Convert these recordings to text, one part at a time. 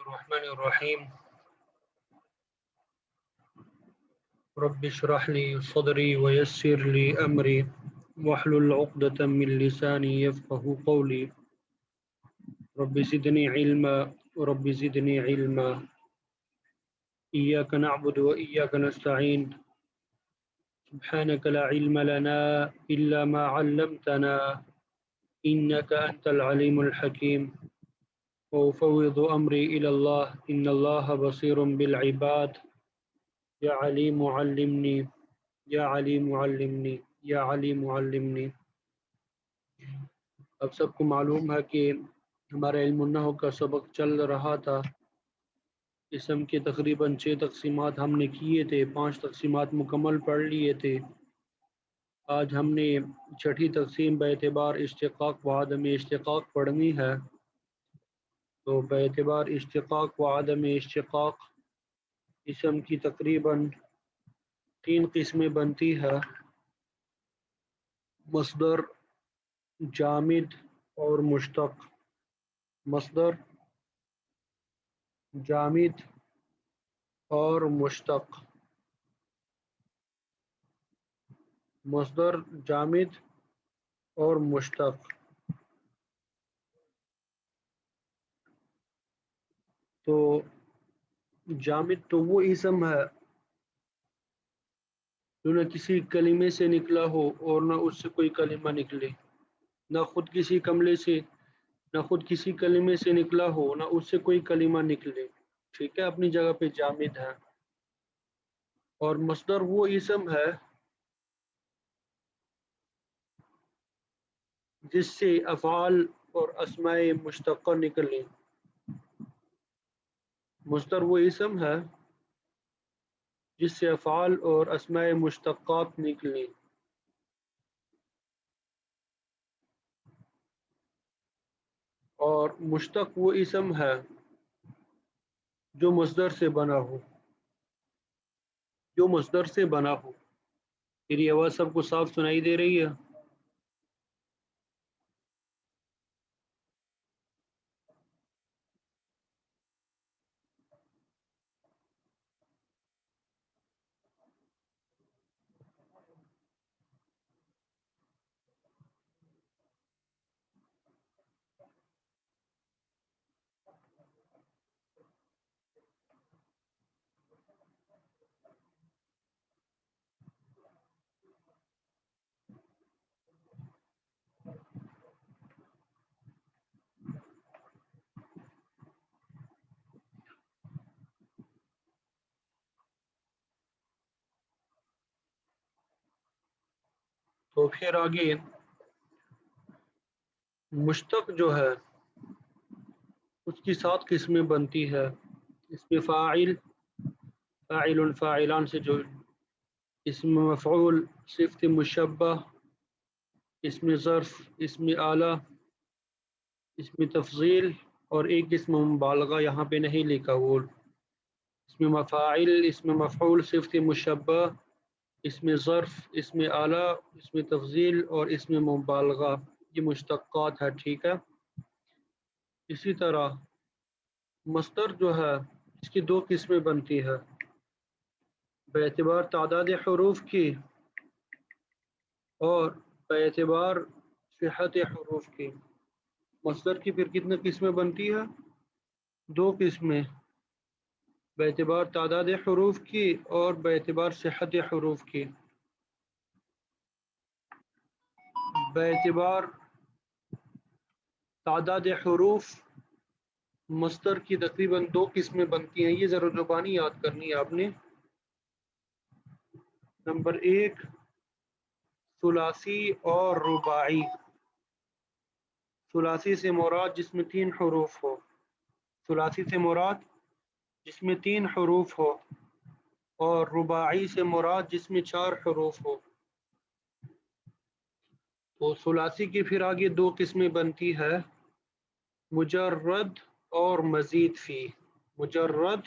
الرحمن الرحیم رب اشرح لي صدري ويسر لي امري واحلل عقدة من لساني يفقهوا قولي رب زدني علما رب زدني علما إياك نعبد وإياك نستعين سبحانك لا علم لنا إلا ما علمتنا إنك أنت العليم الحكيم وأفوض أمري إلى الله إن الله بصير بالعباد یا علیم علمنی یا علیم علمنی یا علیم علمنی۔ اب سب کو معلوم ہے کہ ہمارا علم النحو کا سبق چل رہا تھا۔ اسم کے تقریباً 6 تقسیمات ہم نے کیے تھے، 5 تقسیمات مکمل پڑھ لیے تھے۔ آج ہم نے 6ٹھی تقسیم باعتبار اشتقاق و عدم اشتقاق پڑھنی ہے۔ تو باعتبار اشتقاق و عدم اشتقاق اسم کی تقریباً 3 قسمیں بنتی ہے: مصدر، جامد اور مشتق۔ مصدر، جامد اور مشتق۔ مصدر، جامد اور مشتق۔ تو جامد تو وہ اسم ہے جو نہ کسی کلمے سے نکلا ہو اور نہ اس سے کوئی کلمہ نکلے، نہ خود کسی کلمے سے نکلا ہو نہ اس سے کوئی کلمہ نکلے، ٹھیک ہے، اپنی جگہ پہ جامد ہے۔ اور مصدر وہ اسم ہے جس سے افعال اور اسماء مشتقہ نکلیں۔ مصدر وہ اسم ہے جس سے افعال اور اسماء مشتقات نکلیں۔ اور مشتق وہ اسم ہے جو مصدر سے بنا ہو، میری آواز سب کو صاف سنائی دے رہی ہے؟ تو پھر آگے مشتق جو ہے اس کی 7 قسمیں بنتی ہے۔ اس میں فاعل، فاعل فاعلان سے جو، اسم مفعول، صفت مشبہ، اسم ظرف، اسم آلہ، اسم تفضیل اور ایک اسم مبالغہ یہاں پہ نہیں لکھا، وہ اسم مفاعل، اسم مفعول، صفت مشبہ، اسم ظرف، اسم آلہ، اسم تفضیل اور اسم مبالغہ، یہ مشتقات ہے، ٹھیک ہے۔ اسی طرح مصدر جو ہے اس کی 2 قسمیں بنتی ہے، باعتبار تعداد حروف کی اور باعتبار صحت حروف کی۔ مصدر کی پھر کتنے قسمیں بنتی ہے؟ 2 قسمیں، باعتبار تعداد حروف کی اور باعتبار صحت حروف کی۔ باعتبار تعداد حروف مصدر کی تقریباً 2 قسمیں بنتی ہیں، یہ ذرا زبانی یاد کرنی ہے آپ نے۔ نمبر 1 ثلاثی اور رباعی۔ ثلاثی سے مراد جس میں 3 حروف ہو، ثلاثی سے مراد جس میں 3 حروف ہو، اور رباعی سے مراد جس میں 4 حروف ہو۔ تو ثلاثی کی پھر آگے 2 قسمیں بنتی ہے، مجرد اور مزید فی۔ مجرد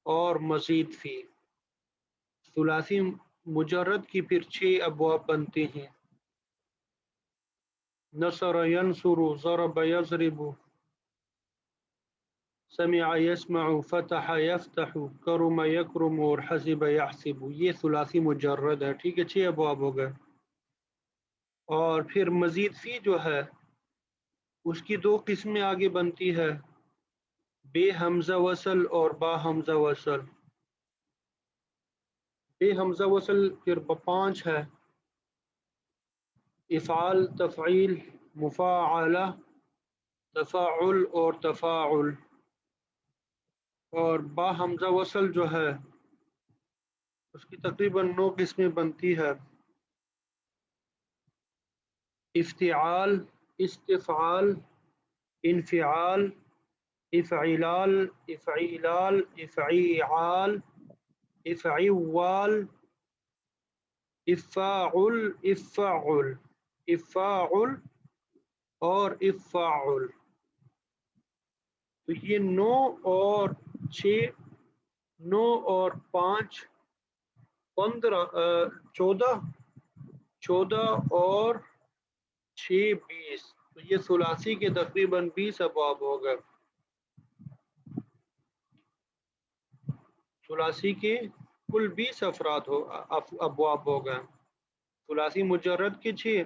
اور مزید فی۔ ثلاثی مجرد کی پھر 6 ابواب بنتے ہیں: نصر ینصر، ضرب یضرب، समिअ यस्मअ, फतह यफ्तहु, करुम यकरुम और हसिब यहसिबु, ये सुलासी मुजर्रद है। ठीक है, 6 अबवाब हो गए। और फिर मजीद फी जो है उसकी 2 किस्में आगे बनती है, बे हमजा वसल और बा हमजा वसल। बे हमजा वसल फिर 5 है, इफ़ाल, तफ़ईल, मुफ़ाअला, तफ़ाउल और तफ़ाउल। और बा हमजा वसल जो है उसकी तकरीबन 9 किस्में बनती है, इफ्तिआल, इस्तिफ़आल, इन्फ़िआल, इफ़इलाल, इफ़इलाल, इफ़ईआल, इफ़इवाल, इफ़ाउल, इफ़ाउल, इफ़ाउल और इफ़ाउल। तो ये 9 और 6, 9 और 5, 15, 14 और 6, 20। तो ये सुलासी के तकरीबन 20 अबवाब हो गए। सुलासी के कुल 20 अबवाब हो गए। सुलासी मुजर्रद के 6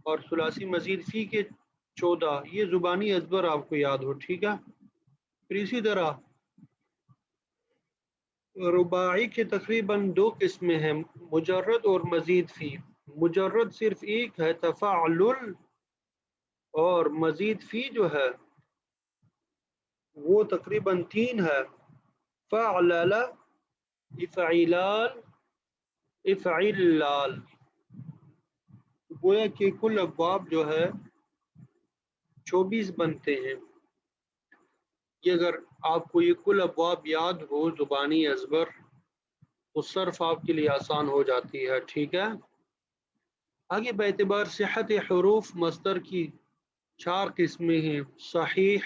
और सुलासी मजीद फी के 14। ये जुबानी अजबर आपको याद हो, ठीक है। फिर इसी तरह रुबाई के तकरीबन 2 किस्में हैं, मुजर्रद और मजीद फी। मुजर्रद सिर्फ एक है, तफ़ाअलुल, और मजीद फी जो है वो तकरीबन 3 है, फ़अलल, इफ़इलाल, इफ़इलाल। गोया कि कुल अबवाब जो है 24 बनते हैं। ये अगर आपको ये कुल अबवाब याद हो ज़ुबानी अज़बर तो सर्फ आपके लिए आसान हो जाती है, ठीक है। आगे बेतबार सिहत हुरूफ मस्तर की 4 किस्में हैं, सहीह,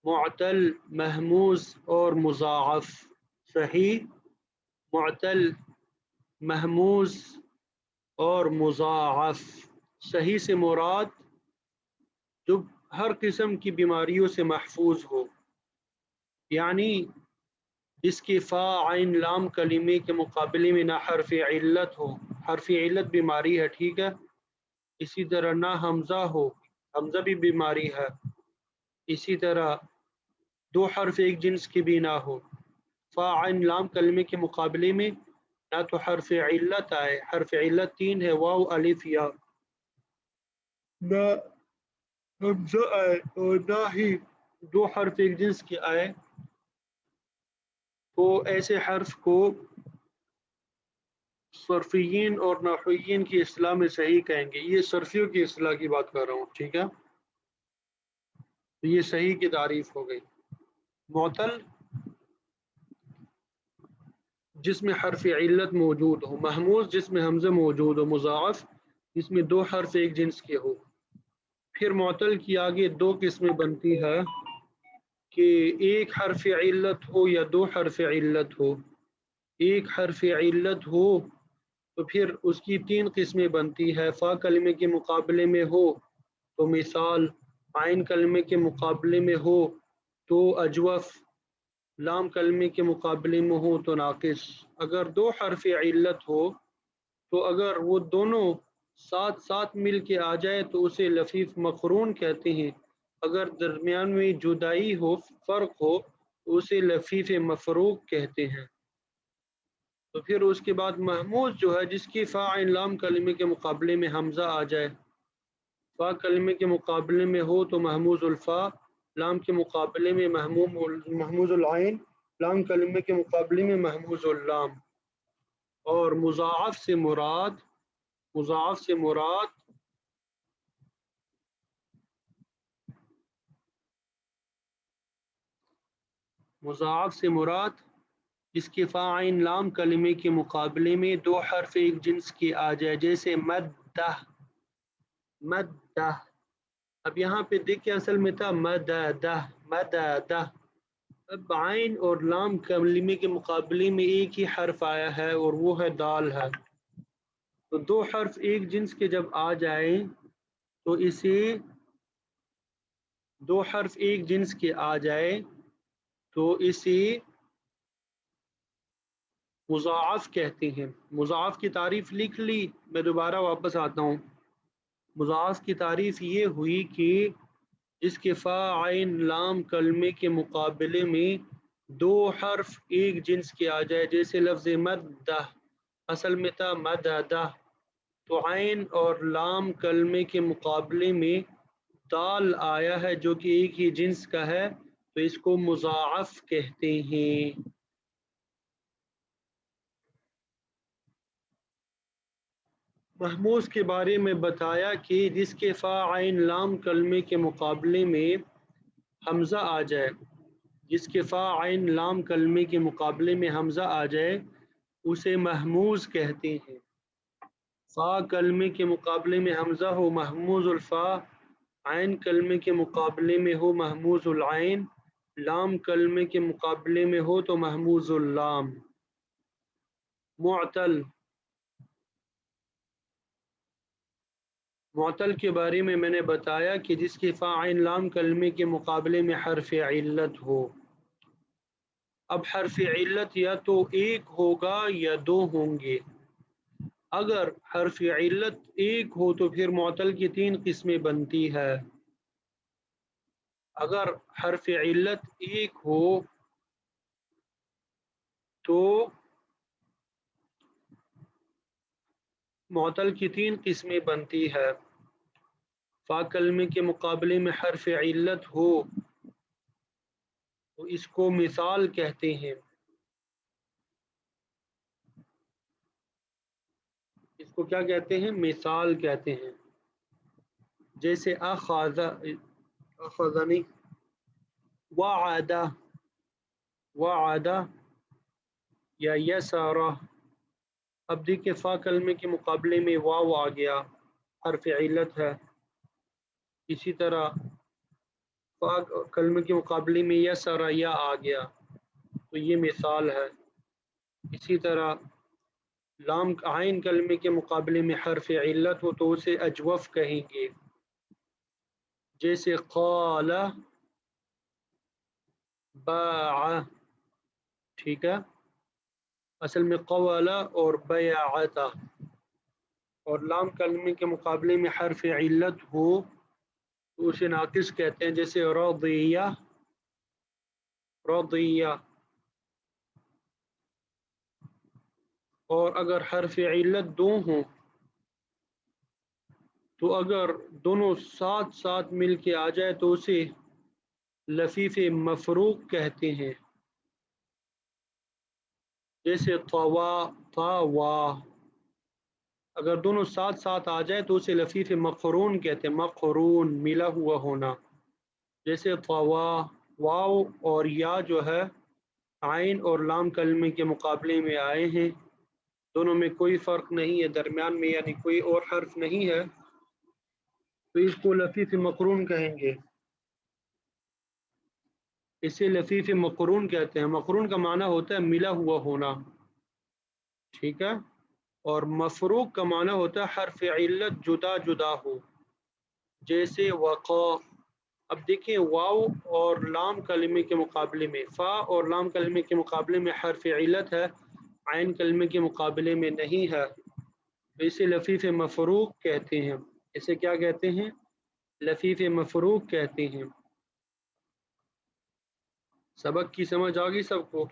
मुअतल, महमूज और मुज़ाअफ़। सही, मुअतल, महमूज और मुज़ाअफ़। सही से मुराद जो हर किस्म की बीमारियों से महफूज हो, यानी जिसकी फ़ा आइन लाम कलीमे के मुकाबले में ना हर्फ इल्लत हो। हर्फ इल्लत बीमारी है, ठीक है। इसी तरह ना हमज़ा हो, हमज़ा भी बीमारी है। इसी तरह 2 हर्फ एक जिन्स की भी ना हो। फ़ा आइन लाम कलमे के मुकाबले में ना तो हर्फ इल्लत आए, हर्फ इल्लत 3 है, वाव अलिफ या, ना हमज़ा आए और ना ही 2 हर्फ एक जिन्स के आए। तो ऐसे हर्फ को सर्फियीन और नहवियीन की इस्लाह में सही कहेंगे। ये सर्फियों की इस्लाह की बात कर रहा हूँ, ठीक है। तो ये सही की तारीफ हो गई। मुअतल जिसमें हर्फ इल्लत मौजूद हो, महमूज जिसमें हमज़ा मौजूद हो, मुज़ाअफ़ जिसमें 2 हर्फ एक जिन्स के हो। फिर मुअतल की आगे 2 किस्में बनती है कि एक हर्फ इल्लत हो या 2 हर्फ इल्लत हो। एक हर्फ इल्लत हो तो फिर उसकी 3 किस्में बनती है, फ़ा कलमे के मुकाबले में हो तो मिसाल, आइन कलमे के मुकाबले में हो तो अजवफ, लाम कलमे के मुकाबले में हो तो नाकिस। अगर 2 हर्फ इल्लत हो तो अगर वो दोनों साथ साथ मिल के आ जाए तो उसे लफीफ मकरून कहते हैं। अगर दरमियान में जुदाई हो, फ़र्क हो, तो उसे लफीफ मफरूक कहते हैं। तो फिर उसके बाद महमूज जो है जिसकी फ़ा आइन लाम कलमे के मुकाबले में हमज़ा आ जाए, फ़ा कलमे के मुकाबले में हो तो महमूजुल फ़ा, लाम के मुकाबले में महमूजुल आइन, लाम कलमे के मुकाबले में महमूजुल लाम। और मुज़ाअफ़ से मुराद, मुज़ाअफ़ से मुराद मुज़ाअफ़ से मुराद जिसके फ़ा आइन लाम कलमे के मुकाबले में 2 हर्फ एक जिन्स की आ जाए, जैसे मद्दा, मद्दा। अब यहाँ पे देखिए असल में था मददा, मददा। अब आइन और लाम कलमे के मुकाबले में एक ही हर्फ आया है और वो है दाल है। तो 2 हर्फ एक जिन्स के जब आ जाए तो इसे दो हर्फ एक जिन्स के आ जाए तो इसे मुज़ाअफ़ कहते हैं। मुज़ाअफ़ की तारीफ़ लिख ली, मैं दोबारा वापस आता हूँ। मुज़ाअफ़ की तारीफ़ ये हुई कि जिसके फ़ा आइन लाम कलमे के मुकाबले में दो हर्फ एक जिन्स के आ जाए, जैसे लफ्ज़ मद्दा असल में था मददा, तो आइन और लाम कलमे के मुकाबले में दाल आया है जो कि एक ही जिन्स का है, तो इसको मुज़ाअफ़ कहते हैं। महमूस के बारे में बताया कि जिसके फ़ा आइन लाम कलमे के मुकाबले में हमज़ा आ जाए, जिसके फ़ा आइन लाम कलमे के मुकाबले में हमज़ा आ जाए उसे महमूज़ कहते हैं। फ़ा कलमे के मुकाबले में हमज़ा हो महमूज़ुल फ़ा, आइन कलमे के मुकाबले में हो महमूज़ुल आइन, लाम कलमे के मुकाबले में हो तो महमूज़ुल लाम। मुअतल, मुअतल के बारे में मैंने बताया कि जिसकी फ़ा आइन लाम कलमे के मुकाबले में हर्फ इल्लत हो। अब हर्फ इल्लत या तो एक होगा या दो होंगे। अगर हर्फ इल्लत एक हो तो फिर मुअतल की तीन किस्में बनती है। अगर हर्फ इल्लत एक हो तो मुअतल की तीन किस्में बनती है। फ़ा कलमे के मुकाबले में हर्फ इल्लत हो तो इसको मिसाल कहते हैं। इसको क्या कहते हैं? मिसाल कहते हैं। जैसे अखाज़ा, अखाज़ा नहीं, वअदा, वअदा या यसरा। अब देखिए फ़ा कलमे के मुकाबले में वाव आ गया, हर्फ इल्लत है। इसी तरह फ़ा कलमे के मुकाबले में यसरा या आ गया, तो ये मिसाल है। इसी तरह लाम आइन कलमे के मुकाबले में हर्फ इल्लत हो तो उसे अजवफ कहेंगे। जैसे क़ाल, बाअ, ठीक है। असल में क़वला और बयाअता। और लाम कलमे के मुकाबले में हर्फ इल्लत हो तो उसे नाकिस कहते हैं। जैसे रदिया, रदिया। और अगर हर्फ इल्लत दो हों तो अगर दोनों साथ साथ मिल के आ जाए तो उसे लफीफ मफरूक कहते हैं। जैसे तवा, तवा। अगर दोनों साथ साथ आ जाए तो उसे लफीफ मक़रून कहते हैं। मक़रून मिला हुआ होना। जैसे तवा, वाव और या जो है आइन और लाम कलमे के मुकाबले में आए हैं, दोनों में कोई फ़र्क नहीं है, दरमियान में यानी कोई और हर्फ नहीं है, तो इसको लफीफ मक़रून कहेंगे। इसे लफीफ मक़रून कहते हैं। मक़रून का माना होता है मिला हुआ होना, ठीक है। और मफरूक का माना होता है हर्फ इल्लत जुदा जुदा हो। जैसे वक़ा। अब देखिए वाव और लाम कलमे के मुकाबले में, फ़ा और लाम कलमे के मुकाबले में हर्फ इल्लत है, आइन कलमे के मुकाबले में नहीं है, तो इसे लफीफ मफरूक कहते हैं। इसे क्या कहते हैं? लफीफ मफरूक कहते हैं। सबक की समझ आ गई सबको?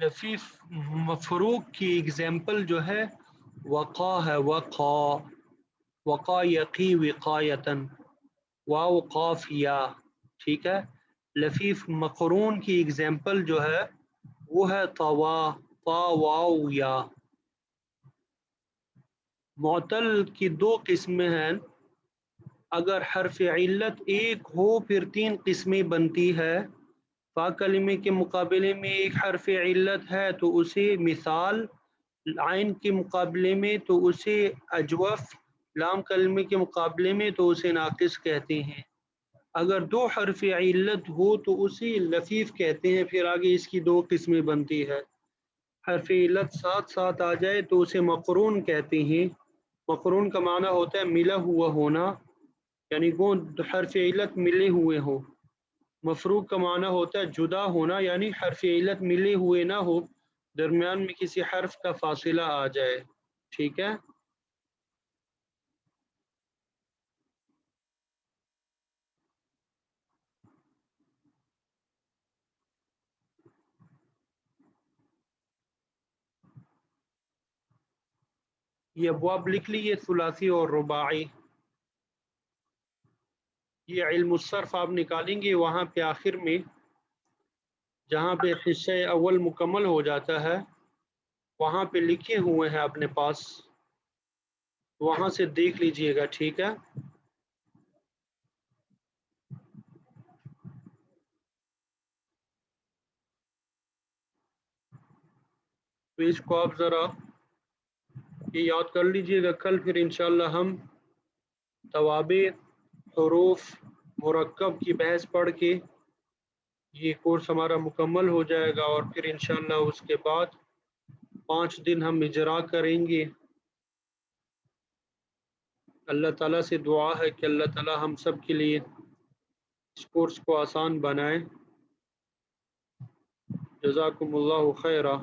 لفیف مفروق کی ایگزامپل جو ہے وقا ہے، وقا، وقا یقی وقایتن، واو قاف یا، ٹھیک ہے۔ لفیف مقرون کی ایگزامپل جو ہے وہ ہے طوا، طا واو یا۔ معتل کی دو قسمیں ہیں، اگر حرف علت ایک ہو پھر تین قسمیں بنتی ہے۔ فا کلمے کے مقابلے میں ایک حرف علت ہے تو اسے مثال، عین کے مقابلے میں تو اسے اجوف، لام کلمے کے مقابلے میں تو اسے ناقص کہتے ہیں۔ اگر دو حرف علت ہو تو اسے لفیف کہتے ہیں، پھر آگے اس کی دو قسمیں بنتی ہے۔ حرف علت ساتھ ساتھ آ جائے تو اسے مقرون کہتے ہیں۔ مقرون کا معنی ہوتا ہے ملا ہوا ہونا، یعنی وہ حرف علت ملے ہوئے ہو۔ مفروق کا معنی ہوتا ہے جدا ہونا، یعنی حرف علت ملے ہوئے نہ ہو، درمیان میں کسی حرف کا فاصلہ آ جائے، ٹھیک ہے۔ یہ ابواب لکھ لیے، ثلاثی اور رباعی۔ یہ علم الصرف آپ نکالیں گے وہاں پہ آخر میں جہاں پہ حصہ اول مکمل ہو جاتا ہے، وہاں پہ لکھے ہوئے ہیں اپنے پاس، وہاں سے دیکھ لیجئے گا، ٹھیک ہے۔ تو اس کو آپ ذرا یہ یاد کر لیجئے گا، کل پھر انشاءاللہ ہم توابع، حروف مرکب کی بحث پڑھ کے یہ کورس ہمارا مکمل ہو جائے گا، اور پھر انشاءاللہ اس کے بعد 5 دن ہم اجرا کریں گے۔ اللہ تعالیٰ سے دعا ہے کہ اللہ تعالیٰ ہم سب کے لیے اس کورس کو آسان بنائے۔ جزاکم اللہ خیرہ۔